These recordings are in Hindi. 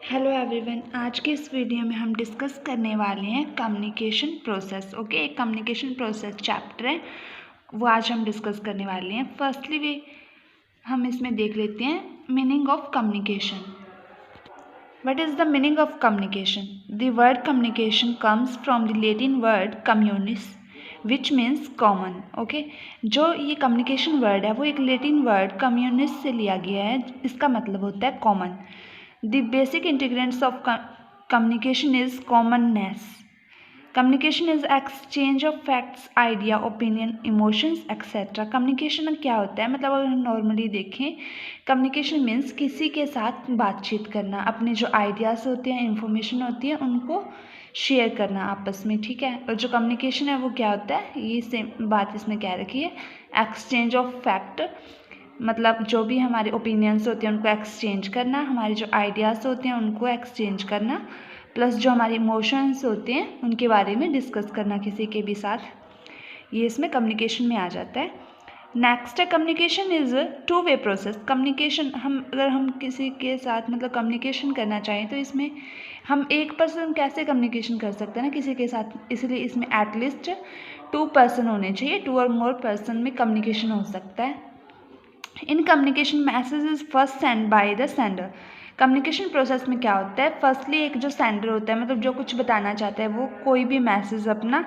हेलो एवरीवन, आज के इस वीडियो में हम डिस्कस करने वाले हैं कम्युनिकेशन प्रोसेस। ओके, एक कम्युनिकेशन प्रोसेस चैप्टर है, वो आज हम डिस्कस करने वाले हैं। फर्स्टली हम इसमें देख लेते हैं meaning of communication. What is the meaning of communication? The word communication comes from the Latin word communis which means common. Okay, जो ये कम्युनिकेशन वर्ड है वो एक लैटिन वर्ड कम्युनिस से लिया गया है। इसका मतलब होता है common. The basic ingredients of communication is commonness. Communication is exchange of facts, idea, opinion, emotions, etc. Communication क्या होता है? मतलब अगर हम नॉर्मली देखें, कम्युनिकेशन मीन्स किसी के साथ बातचीत करना, अपने जो आइडियाज़ होते हैं, इंफॉर्मेशन होती है, उनको शेयर करना आपस में। ठीक है, और जो कम्युनिकेशन है वो क्या होता है, ये सेम बात इसमें क्या रखी है, एक्सचेंज ऑफ फैक्ट, मतलब जो भी हमारे ओपिनियंस होते हैं उनको एक्सचेंज करना, हमारे जो आइडियाज़ होते हैं उनको एक्सचेंज करना, प्लस जो हमारे इमोशंस होते हैं उनके बारे में डिस्कस करना किसी के भी साथ, ये इसमें कम्युनिकेशन में आ जाता है। नेक्स्ट है communication is two way process. Communication अगर हम किसी के साथ मतलब कम्युनिकेशन करना चाहें तो इसमें हम एक पर्सन कैसे कम्युनिकेशन कर सकते हैं ना किसी के साथ, इसलिए इसमें एटलीस्ट 2 पर्सन होने चाहिए, 2 और मोर पर्सन में कम्युनिकेशन हो सकता है। In communication message is first send by the sender. Communication process में क्या होता है, फर्स्टली एक जो सेंडर होता है, मतलब जो कुछ बताना चाहता है, वो कोई भी मैसेज अपना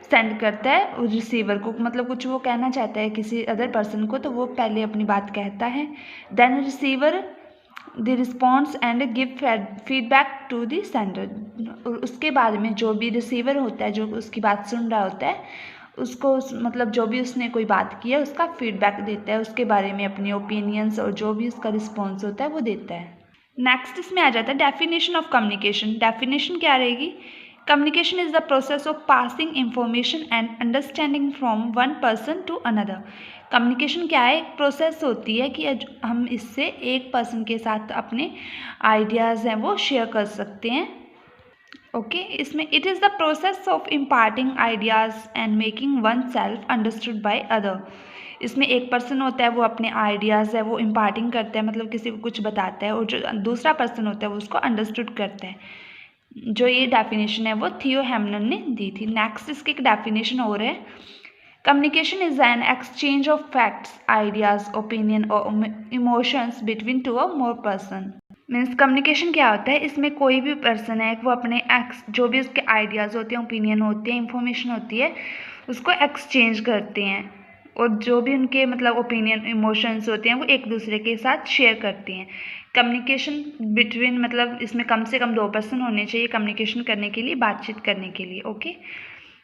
सेंड करता है रिसीवर को, मतलब कुछ वो कहना चाहता है किसी अदर पर्सन को, तो वो पहले अपनी बात कहता है, then receiver the response and give feedback to the sender. और उसके बाद में जो भी रिसीवर होता है, जो उसकी बात सुन रहा होता है, उसको मतलब जो भी उसने कोई बात की है उसका फीडबैक देता है, उसके बारे में अपने ओपिनियंस और जो भी उसका रिस्पॉन्स होता है वो देता है। नेक्स्ट इसमें आ जाता है डेफिनेशन ऑफ कम्युनिकेशन। डेफिनेशन क्या रहेगी? Communication is the process of passing information and understanding from one person to another. Communication क्या है? एक प्रोसेस होती है कि हम इससे एक पर्सन के साथ अपने आइडियाज़ हैं वो शेयर कर सकते हैं। ओके, इसमें it is the process of imparting ideas and making one self understood by other. इसमें एक पर्सन होता है वो अपने आइडियाज़ है वो इम्पार्टिंग करता है, मतलब किसी को कुछ बताता है, और जो दूसरा पर्सन होता है वो उसको अंडरस्टूड करता है। जो ये डेफिनेशन है वो थियो हेमलन ने दी थी। नेक्स्ट इसकी एक डेफिनेशन और है, communication is an exchange of facts, ideas, opinion और इमोशंस बिटवीन टू और मोर पर्सन। मीन्स कम्युनिकेशन क्या होता है, इसमें कोई भी पर्सन है वो अपने जो भी उसके आइडियाज़ होते हैं, ओपिनियन होते हैं, इंफॉर्मेशन होती है, उसको एक्सचेंज करते हैं, और जो भी उनके मतलब ओपिनियन इमोशंस होते हैं वो एक दूसरे के साथ शेयर करते हैं। कम्युनिकेशन बिटवीन मतलब इसमें कम से कम 2 पर्सन होने चाहिए कम्युनिकेशन करने के लिए, बातचीत करने के लिए। ओके,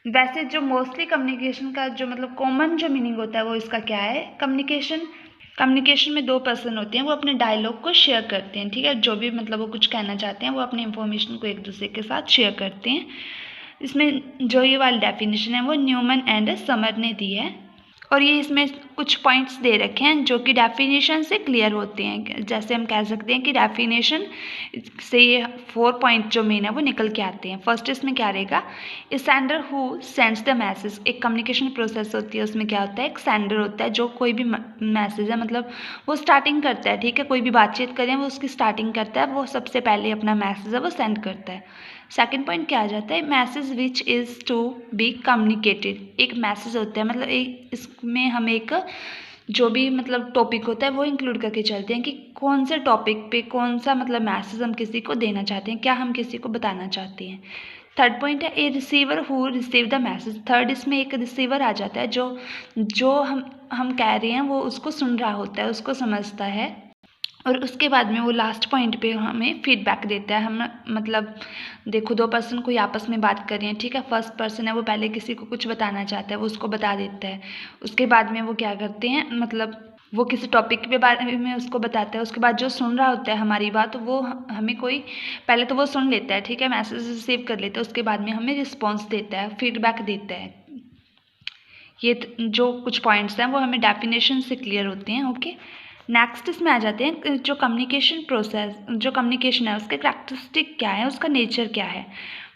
वैसे जो मोस्टली कम्युनिकेशन का जो मतलब कॉमन जो मीनिंग होता है वो इसका क्या है, कम्युनिकेशन में 2 पर्सन होते हैं वो अपने डायलॉग को शेयर करते हैं। ठीक है, जो भी मतलब वो कुछ कहना चाहते हैं वो अपने इंफॉर्मेशन को एक दूसरे के साथ शेयर करते हैं। इसमें जो ये वाली डेफिनेशन है वो न्यूमन एंड समर ने दी है, और ये इसमें कुछ पॉइंट्स दे रखे हैं जो कि डेफिनेशन से क्लियर होते हैं। जैसे हम कह सकते हैं कि डेफिनेशन से ये 4 पॉइंट जो मेन है वो निकल के आते हैं। फर्स्ट इसमें क्या रहेगा, a sender who sends the message. एक कम्युनिकेशन प्रोसेस होती है, उसमें क्या होता है, एक सेंडर होता है जो कोई भी मैसेज है मतलब वो स्टार्टिंग करता है। ठीक है, कोई भी बातचीत करें वो उसकी स्टार्टिंग करता है, वो सबसे पहले अपना मैसेज है वो सेंड करता है। सेकंड पॉइंट क्या आ जाता है, message which is to be communicated. एक मैसेज होता है मतलब एक इसमें हम एक जो भी मतलब टॉपिक होता है वो इंक्लूड करके चलते हैं कि कौन से टॉपिक पे कौन सा मतलब मैसेज हम किसी को देना चाहते हैं, क्या हम किसी को बताना चाहते हैं। थर्ड पॉइंट है ए receiver who receive the message. Third इसमें एक रिसीवर आ जाता है जो जो हम कह रहे हैं वो उसको सुन रहा होता है, उसको समझता है, और उसके बाद में वो लास्ट पॉइंट पे हमें फीडबैक देता है। हम मतलब देखो 2 पर्सन कोई आपस में बात कर रहे हैं, ठीक है, फर्स्ट पर्सन है वो पहले किसी को कुछ बताना चाहता है, वो उसको बता देता है, उसके बाद में वो क्या करते हैं मतलब वो किसी टॉपिक के बारे में उसको बताता है, उसके बाद जो सुन रहा होता है हमारी बात वो हमें कोई पहले तो वो सुन लेता है, ठीक है, मैसेज रिसीव कर लेता है, उसके बाद में हमें रिस्पॉन्स देता है, फीडबैक देता है। ये जो कुछ पॉइंट्स हैं वो हमें डेफिनेशन से क्लियर होते हैं। ओके, नेक्स्ट इसमें आ जाते हैं जो कम्युनिकेशन प्रोसेस जो कम्युनिकेशन है उसके करैक्टरिस्टिक क्या है, उसका नेचर क्या है।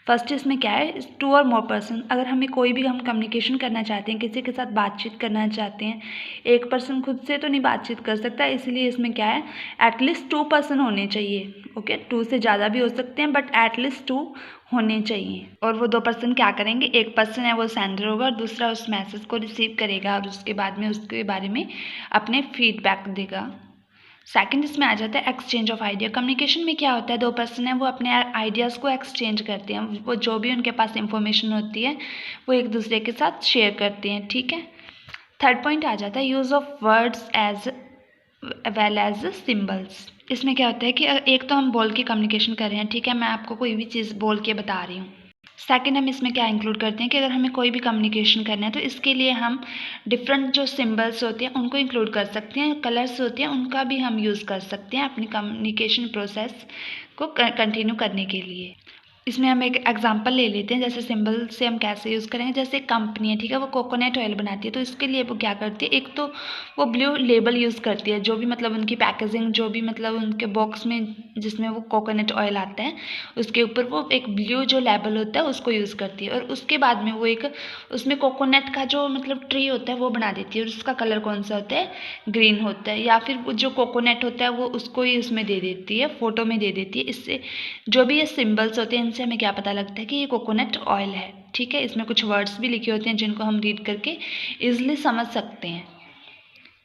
फर्स्ट इसमें क्या है, 2 और मोर पर्सन। अगर हमें कोई भी हम कम्युनिकेशन करना चाहते हैं, किसी के साथ बातचीत करना चाहते हैं, एक पर्सन खुद से तो नहीं बातचीत कर सकता, इसलिए इसमें क्या है, एटलीस्ट 2 पर्सन होने चाहिए। ओके, 2 से ज़्यादा भी हो सकते हैं बट एटलीस्ट 2 होने चाहिए। और वो 2 पर्सन क्या करेंगे, एक पर्सन है वो सेंडर होगा और दूसरा उस मैसेज को रिसीव करेगा और उसके बाद में उसके बारे में अपने फीडबैक देगा। सेकंड इसमें आ जाता है एक्सचेंज ऑफ आइडिया। कम्युनिकेशन में क्या होता है, 2 पर्सन है वो अपने आइडियाज़ को एक्सचेंज करते हैं, वो जो भी उनके पास इंफॉर्मेशन होती है वो एक दूसरे के साथ शेयर करते हैं, ठीक है। थर्ड पॉइंट आ जाता है use of words as well as symbols. इसमें क्या होता है कि एक तो हम बोल के कम्युनिकेशन कर रहे हैं, ठीक है, मैं आपको कोई भी चीज़ बोल के बता रही हूँ। सेकंड हम इसमें क्या इंक्लूड करते हैं कि अगर हमें कोई भी कम्युनिकेशन करना है तो इसके लिए हम डिफरेंट जो सिंबल्स होते हैं उनको इंक्लूड कर सकते हैं, कलर्स होते हैं उनका भी हम यूज़ कर सकते हैं अपनी कम्युनिकेशन प्रोसेस को कंटिन्यू करने के लिए। इसमें हम एक एग्जांपल ले लेते हैं, जैसे सिंबल से हम कैसे यूज़ करेंगे। जैसे एक कंपनी है, ठीक है, वो कोकोनट ऑयल बनाती है, तो इसके लिए वो क्या करती है, एक तो वो ब्लू लेबल यूज़ करती है, जो भी मतलब उनकी पैकेजिंग, जो भी मतलब उनके बॉक्स में जिसमें वो कोकोनट ऑयल आता है उसके ऊपर वो एक ब्लू जो लेबल होता है उसको यूज़ करती है। और उसके बाद में वो एक उसमें कोकोनट का जो मतलब ट्री होता है वो बना देती है और उसका कलर कौन सा होता है, ग्रीन होता है। या फिर वो जो कोकोनट होता है वो उसको ही उसमें दे देती है, फ़ोटो में दे देती है। इससे जो भी ये सिंबल्स होते हैं इनसे हमें क्या पता लगता है कि ये कोकोनट ऑयल है, ठीक है। इसमें कुछ वर्ड्स भी लिखे होते हैं जिनको हम रीड करके ईजिली समझ सकते हैं।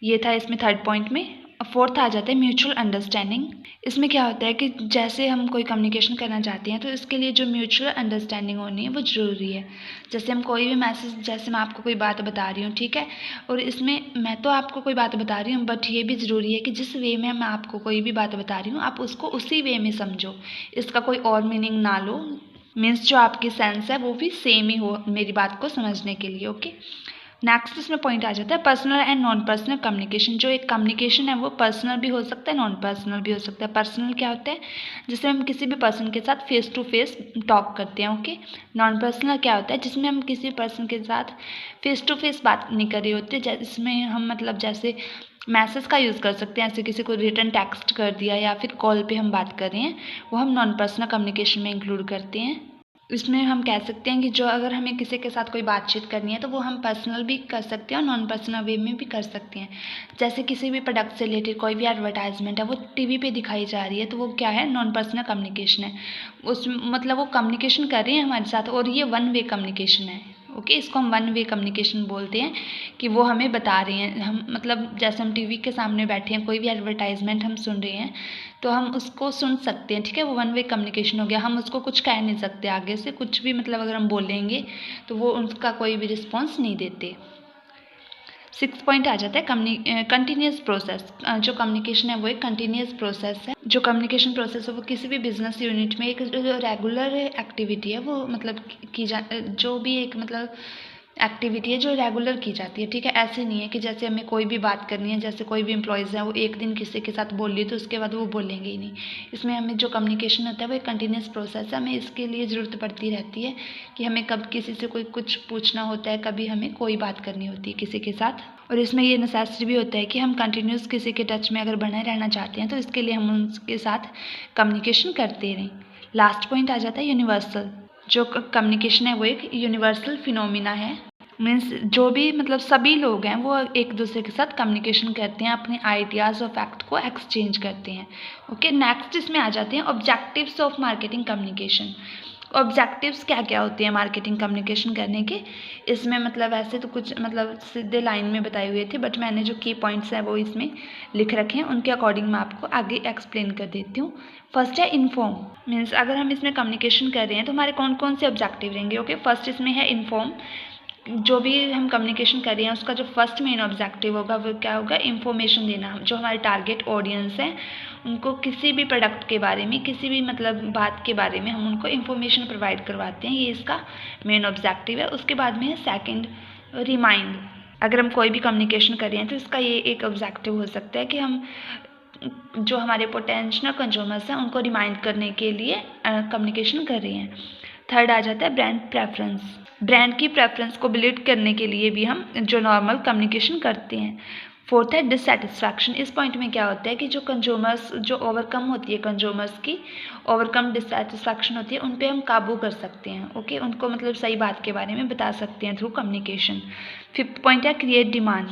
ये था इसमें थर्ड पॉइंट में। फोर्थ आ जाता है म्यूचुअल अंडरस्टैंडिंग। इसमें क्या होता है कि जैसे हम कोई कम्युनिकेशन करना चाहते हैं तो इसके लिए जो म्यूचुअल अंडरस्टैंडिंग होनी है वो ज़रूरी है। जैसे हम कोई भी मैसेज, जैसे मैं आपको कोई बात बता रही हूँ, ठीक है, और इसमें मैं तो आपको कोई बात बता रही हूँ बट ये भी ज़रूरी है कि जिस वे में मैं आपको कोई भी बात बता रही हूँ आप उसको उसी वे में समझो, इसका कोई और मीनिंग ना लो। मीन्स जो आपकी सेंस है वो भी सेम ही हो मेरी बात को समझने के लिए। ओके, नेक्स्ट इसमें पॉइंट आ जाता है personal and non personal communication. जो एक कम्युनिकेशन है वो पर्सनल भी हो सकता है, नॉन पर्सनल भी हो सकता है। पर्सनल क्या होता है, जिसमें हम किसी भी पर्सन के साथ फेस टू फेस टॉक करते हैं। ओके, नॉन पर्सनल क्या होता है, जिसमें हम किसी पर्सन के साथ फेस टू फेस बात नहीं कर रहे होते, जिसमें हम मतलब जैसे मैसेज का यूज़ कर सकते हैं, ऐसे किसी को रिटर्न टेक्स्ट कर दिया या फिर कॉल पे हम बात कर रहे हैं, वो हम नॉन पर्सनल कम्युनिकेशन में इंक्लूड करते हैं। इसमें हम कह सकते हैं कि जो अगर हमें किसी के साथ कोई बातचीत करनी है तो वो हम पर्सनल भी कर सकते हैं और नॉन पर्सनल वे में भी कर सकते हैं। जैसे किसी भी प्रोडक्ट से रिलेटेड कोई भी एडवर्टाइजमेंट है वो टीवी पे दिखाई जा रही है तो वो क्या है, नॉन पर्सनल कम्युनिकेशन है। उस मतलब वो कम्युनिकेशन कर रही है हमारे साथ और ये वन वे कम्युनिकेशन है। ओके, इसको हम वन वे कम्युनिकेशन बोलते हैं कि वो हमें बता रहे हैं, हम मतलब जैसे हम टीवी के सामने बैठे हैं, कोई भी एडवर्टाइजमेंट हम सुन रहे हैं तो हम उसको सुन सकते हैं, ठीक है, वो वन वे कम्युनिकेशन हो गया। हम उसको कुछ कह नहीं सकते आगे से, कुछ भी मतलब अगर हम बोलेंगे तो वो उसका कोई भी रिस्पॉन्स नहीं देते। 6 पॉइंट आ जाता है कंटिन्यूस प्रोसेस। जो कम्युनिकेशन है वो एक कंटिन्यूस प्रोसेस है। जो कम्युनिकेशन प्रोसेस है वो किसी भी बिजनेस यूनिट में एक जो रेगुलर एक्टिविटी है वो मतलब जो भी एक मतलब एक्टिविटी है जो रेगुलर की जाती है, ठीक है। ऐसे नहीं है कि जैसे हमें कोई भी बात करनी है, जैसे कोई भी एम्प्लॉयज़ हैं वो एक दिन किसी के साथ बोल ली तो उसके बाद वो बोलेंगे ही नहीं। इसमें हमें जो कम्युनिकेशन होता है वो एक कंटिन्यूस प्रोसेस है, हमें इसके लिए ज़रूरत पड़ती रहती है कि हमें कब किसी से कोई कुछ पूछना होता है, कभी हमें कोई बात करनी होती है किसी के साथ। और इसमें ये नेसेसरी भी होता है कि हम कंटिन्यूस किसी के टच में अगर बने रहना चाहते हैं तो इसके लिए हम उनके साथ कम्युनिकेशन करते रहें। लास्ट पॉइंट आ जाता है यूनिवर्सल। जो कम्युनिकेशन है वो एक यूनिवर्सल फिनोमिना है। मीन्स जो भी मतलब सभी लोग हैं वो एक दूसरे के साथ कम्युनिकेशन करते हैं, अपने आइडियाज़ और फैक्ट को एक्सचेंज करते हैं। ओके, नेक्स्ट इसमें आ जाते हैं objectives of marketing communication. Objectives क्या क्या होते हैं मार्केटिंग कम्युनिकेशन करने के। इसमें मतलब ऐसे तो कुछ मतलब सीधे लाइन में बताए हुए थे बट मैंने जो की पॉइंट्स हैं वो इसमें लिख रखे हैं, उनके अकॉर्डिंग मैं आपको आगे एक्सप्लेन कर देती हूँ। फर्स्ट है इन्फॉर्म। मीन्स अगर हम इसमें कम्युनिकेशन कर रहे हैं तो हमारे कौन कौन से ऑब्जेक्टिव रहेंगे। ओके, फर्स्ट इसमें है इन्फॉर्म। जो भी हम कम्युनिकेशन कर रहे हैं उसका जो फर्स्ट मेन ऑब्जेक्टिव होगा वो क्या होगा, इन्फॉर्मेशन देना। जो हमारे टारगेट ऑडियंस है उनको किसी भी प्रोडक्ट के बारे में, किसी भी मतलब बात के बारे में हम उनको इन्फॉर्मेशन प्रोवाइड करवाते हैं, ये इसका मेन ऑब्जेक्टिव है। उसके बाद में है सेकंड रिमाइंड। अगर हम कोई भी कम्युनिकेशन कर रहे हैं तो इसका ये एक ऑब्जेक्टिव हो सकता है कि हम जो हमारे पोटेंशियल कंज्यूमर्स हैं उनको रिमाइंड करने के लिए कम्युनिकेशन कर रहे हैं। थर्ड आ जाता है ब्रांड प्रेफरेंस। ब्रांड की प्रेफरेंस को बिल्ड करने के लिए भी हम जो नॉर्मल कम्युनिकेशन करते हैं। फोर्थ है डिससेटिस्फैक्शन। इस पॉइंट में क्या होता है कि जो कंज्यूमर्स जो ओवरकम होती है, कंज्यूमर्स की ओवरकम डिससेटिस्फैक्शन होती है, उन पे हम काबू कर सकते हैं। ओके, उनको मतलब सही बात के बारे में बता सकते हैं थ्रू कम्युनिकेशन। फिफ्थ पॉइंट है क्रिएट डिमांड।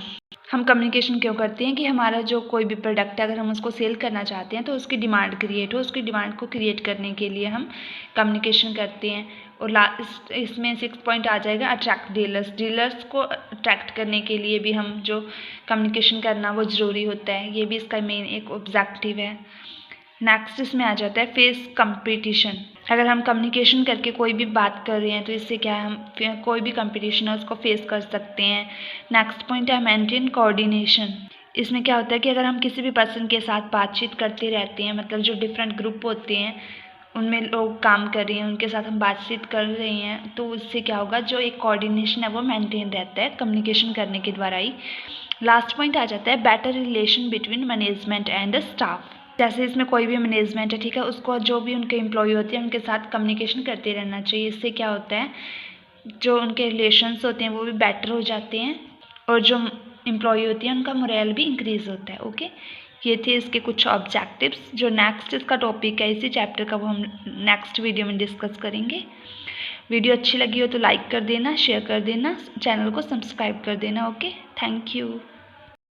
हम कम्युनिकेशन क्यों करते हैं कि हमारा जो कोई भी प्रोडक्ट है अगर हम उसको सेल करना चाहते हैं तो उसकी डिमांड क्रिएट हो, उसकी डिमांड को क्रिएट करने के लिए हम कम्युनिकेशन करते हैं। और लास्ट इसमें 6 पॉइंट आ जाएगा अट्रैक्ट डीलर्स। डीलर्स को अट्रैक्ट करने के लिए भी हम जो कम्युनिकेशन करना वो ज़रूरी होता है, ये भी इसका मेन एक ऑब्जेक्टिव है। नेक्स्ट इसमें आ जाता है फेस कंपटीशन। अगर हम कम्युनिकेशन करके कोई भी बात कर रहे हैं तो इससे क्या है, हम कोई भी कंपटीशन है उसको फेस कर सकते हैं। नेक्स्ट पॉइंट है मेंटेन कोऑर्डिनेशन। इसमें क्या होता है कि अगर हम किसी भी पर्सन के साथ बातचीत करते रहते हैं, मतलब जो डिफरेंट ग्रुप होते हैं उनमें लोग काम कर रहे हैं, उनके साथ हम बातचीत कर रहे हैं, तो उससे क्या होगा, जो एक कोऑर्डिनेशन है वो मेंटेन रहता है कम्युनिकेशन करने के द्वारा ही। लास्ट पॉइंट आ जाता है better relation between management and staff. जैसे इसमें कोई भी मैनेजमेंट है, ठीक है, उसको जो भी उनके एम्प्लॉय होते हैं उनके साथ कम्युनिकेशन करते रहना चाहिए। इससे क्या होता है, जो उनके रिलेशंस होते हैं वो भी बेटर हो जाते हैं और जो एम्प्लॉय होती है उनका मोरल भी इंक्रीज़ होता है। ओके, ये थे इसके कुछ ऑब्जेक्टिव्स। जो नेक्स्ट इसका टॉपिक है इसी चैप्टर का वो हम नेक्स्ट वीडियो में डिस्कस करेंगे। वीडियो अच्छी लगी हो तो लाइक कर देना, शेयर कर देना, चैनल को सब्सक्राइब कर देना। Okay, thank you.